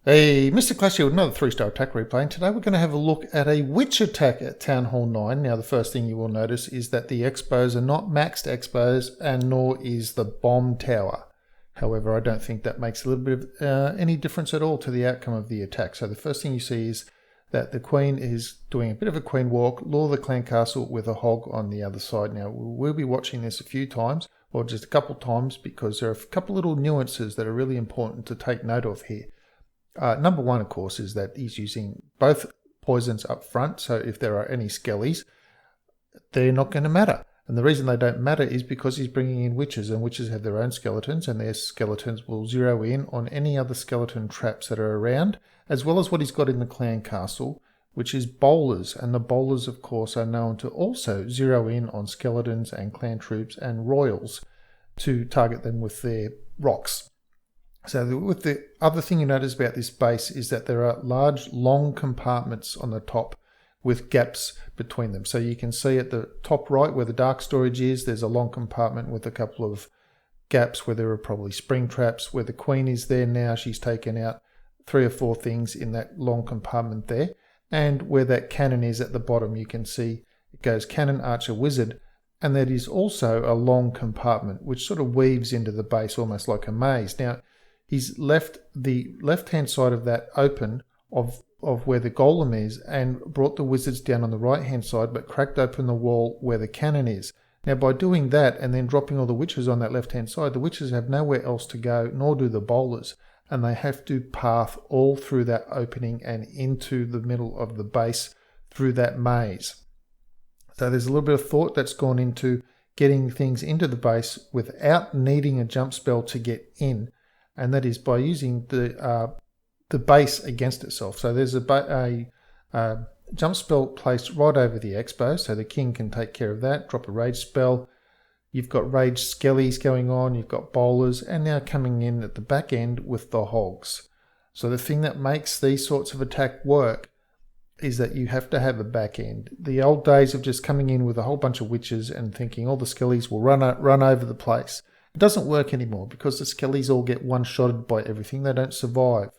Hey, Mr. Clash here with another 3-star attack replay, and today we're going to have a look at a witch attack at Town Hall 9. Now the first thing you will notice is that the expos are not maxed expos, and nor is the bomb tower. However, I don't think that makes a little bit of any difference at all to the outcome of the attack. So the first thing you see is that the Queen is doing a bit of a Queen walk, lure the clan castle with a hog on the other side. Now we'll be watching this a few times, or just a couple times, because there are a couple little nuances that are really important to take note of here. Number one, of course, is that he's using both poisons up front, so if there are any skellies, they're not going to matter. And the reason they don't matter is because he's bringing in witches, and witches have their own skeletons, and their skeletons will zero in on any other skeleton traps that are around, as well as what he's got in the clan castle, which is bowlers. And the bowlers, of course, are known to also zero in on skeletons and clan troops and royals to target them with their rocks. So with the other thing you notice about this base is that there are large, long compartments on the top with gaps between them. So you can see at the top right where the dark storage is, there's a long compartment with a couple of gaps where there are probably spring traps. Where the Queen is there now, she's taken out 3 or 4 things in that long compartment there. And where that cannon is at the bottom, you can see it goes cannon, archer, wizard. And that is also a long compartment which sort of weaves into the base almost like a maze. Now, he's left the left-hand side of that open of where the golem is and brought the wizards down on the right-hand side, but cracked open the wall where the cannon is. Now, by doing that and then dropping all the witches on that left-hand side, the witches have nowhere else to go, nor do the bowlers, and they have to path all through that opening and into the middle of the base through that maze. So there's a little bit of thought that's gone into getting things into the base without needing a jump spell to get in. And that is by using the base against itself. So there's a jump spell placed right over the expo, so the king can take care of that, drop a rage spell. You've got rage skellies going on, you've got bowlers, and now coming in at the back end with the hogs. So the thing that makes these sorts of attack work is that you have to have a back end. The old days of just coming in with a whole bunch of witches and thinking all the skellies will run over the place. It doesn't work anymore because the skellies all get one-shotted by everything. They don't survive.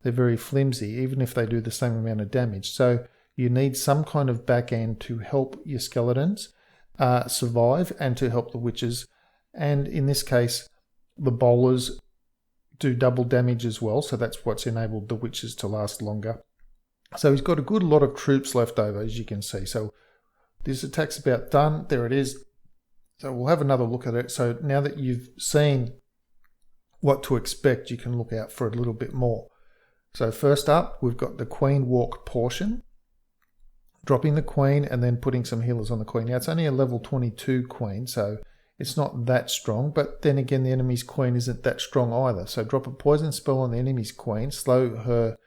They're very flimsy, even if they do the same amount of damage. So you need some kind of back end to help your skeletons survive and to help the witches. And in this case, the bowlers do double damage as well. So that's what's enabled the witches to last longer. So he's got a good lot of troops left over, as you can see. So this attack's about done. There it is. So we'll have another look at it. So now that you've seen what to expect, you can look out for it a little bit more. So first up, we've got the Queen walk portion. Dropping the Queen and then putting some healers on the Queen. Now it's only a level 22 Queen, so it's not that strong. But then again, the enemy's Queen isn't that strong either. So drop a poison spell on the enemy's Queen, slow her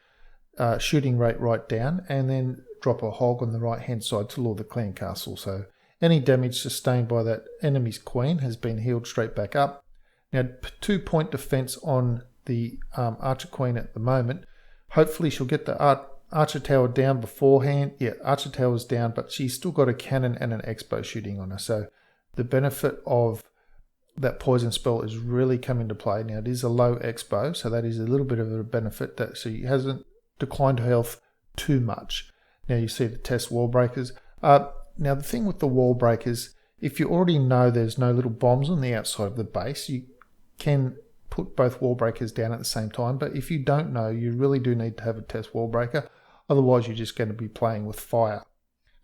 shooting rate right down, and then drop a hog on the right hand side to lure the clan castle. So any damage sustained by that enemy's Queen has been healed straight back up. Now 2-point defense on the Archer Queen at the moment. Hopefully she'll get the Archer Tower down beforehand. Yeah, Archer Tower's down, but she's still got a cannon and an expo shooting on her. So the benefit of that poison spell is really come into play. Now it is a low expo, so that is a little bit of a benefit. That she hasn't declined her health too much. Now you see the test wall breakers. Now the thing with the wall breakers, if you already know there's no little bombs on the outside of the base, you can put both wall breakers down at the same time. But if you don't know, you really do need to have a test wall breaker. Otherwise, you're just going to be playing with fire.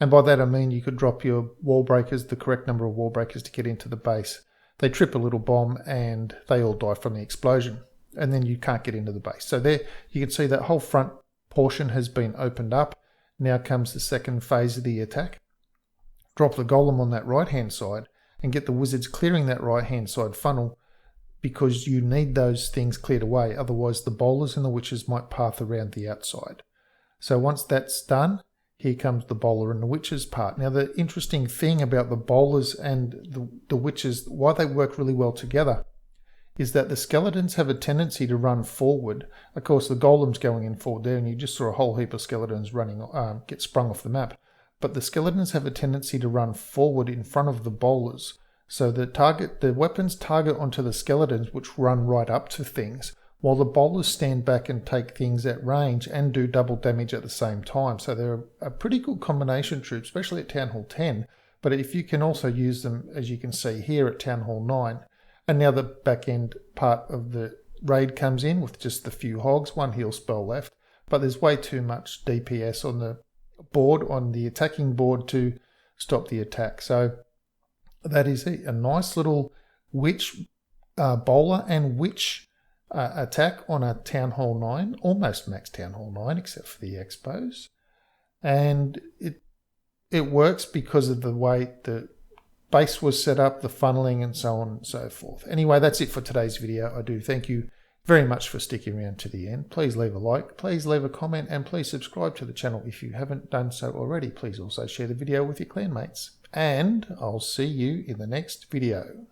And by that I mean you could drop your wall breakers, the correct number of wall breakers to get into the base. They trip a little bomb and they all die from the explosion. And then you can't get into the base. So there you can see that whole front portion has been opened up. Now comes the second phase of the attack. Drop the golem on that right hand side and get the wizards clearing that right hand side funnel, because you need those things cleared away. Otherwise the bowlers and the witches might path around the outside. So once that's done, here comes the bowler and the witches part. Now the interesting thing about the bowlers and the witches, why they work really well together, is that the skeletons have a tendency to run forward. Of course the golem's going in forward there and you just saw a whole heap of skeletons running, get sprung off the map. But the skeletons have a tendency to run forward in front of the bowlers. So the weapons target onto the skeletons, which run right up to things, while the bowlers stand back and take things at range and do double damage at the same time. So they're a pretty good combination troop, especially at Town Hall 10. But if you can also use them, as you can see here at Town Hall 9, and now the back end part of the raid comes in with just the few hogs, one heal spell left, but there's way too much DPS on the board, on the attacking board, to stop the attack. So that is a nice little witch bowler and witch attack on a Town Hall 9, almost max Town Hall 9 except for the expos. And it works because of the way the base was set up, the funneling and so on and so forth. Anyway, that's it for today's video. I do thank you very much for sticking around to the end. Please leave a like, please leave a comment, and please subscribe to the channel if you haven't done so already. Please also share the video with your clanmates. And I'll see you in the next video.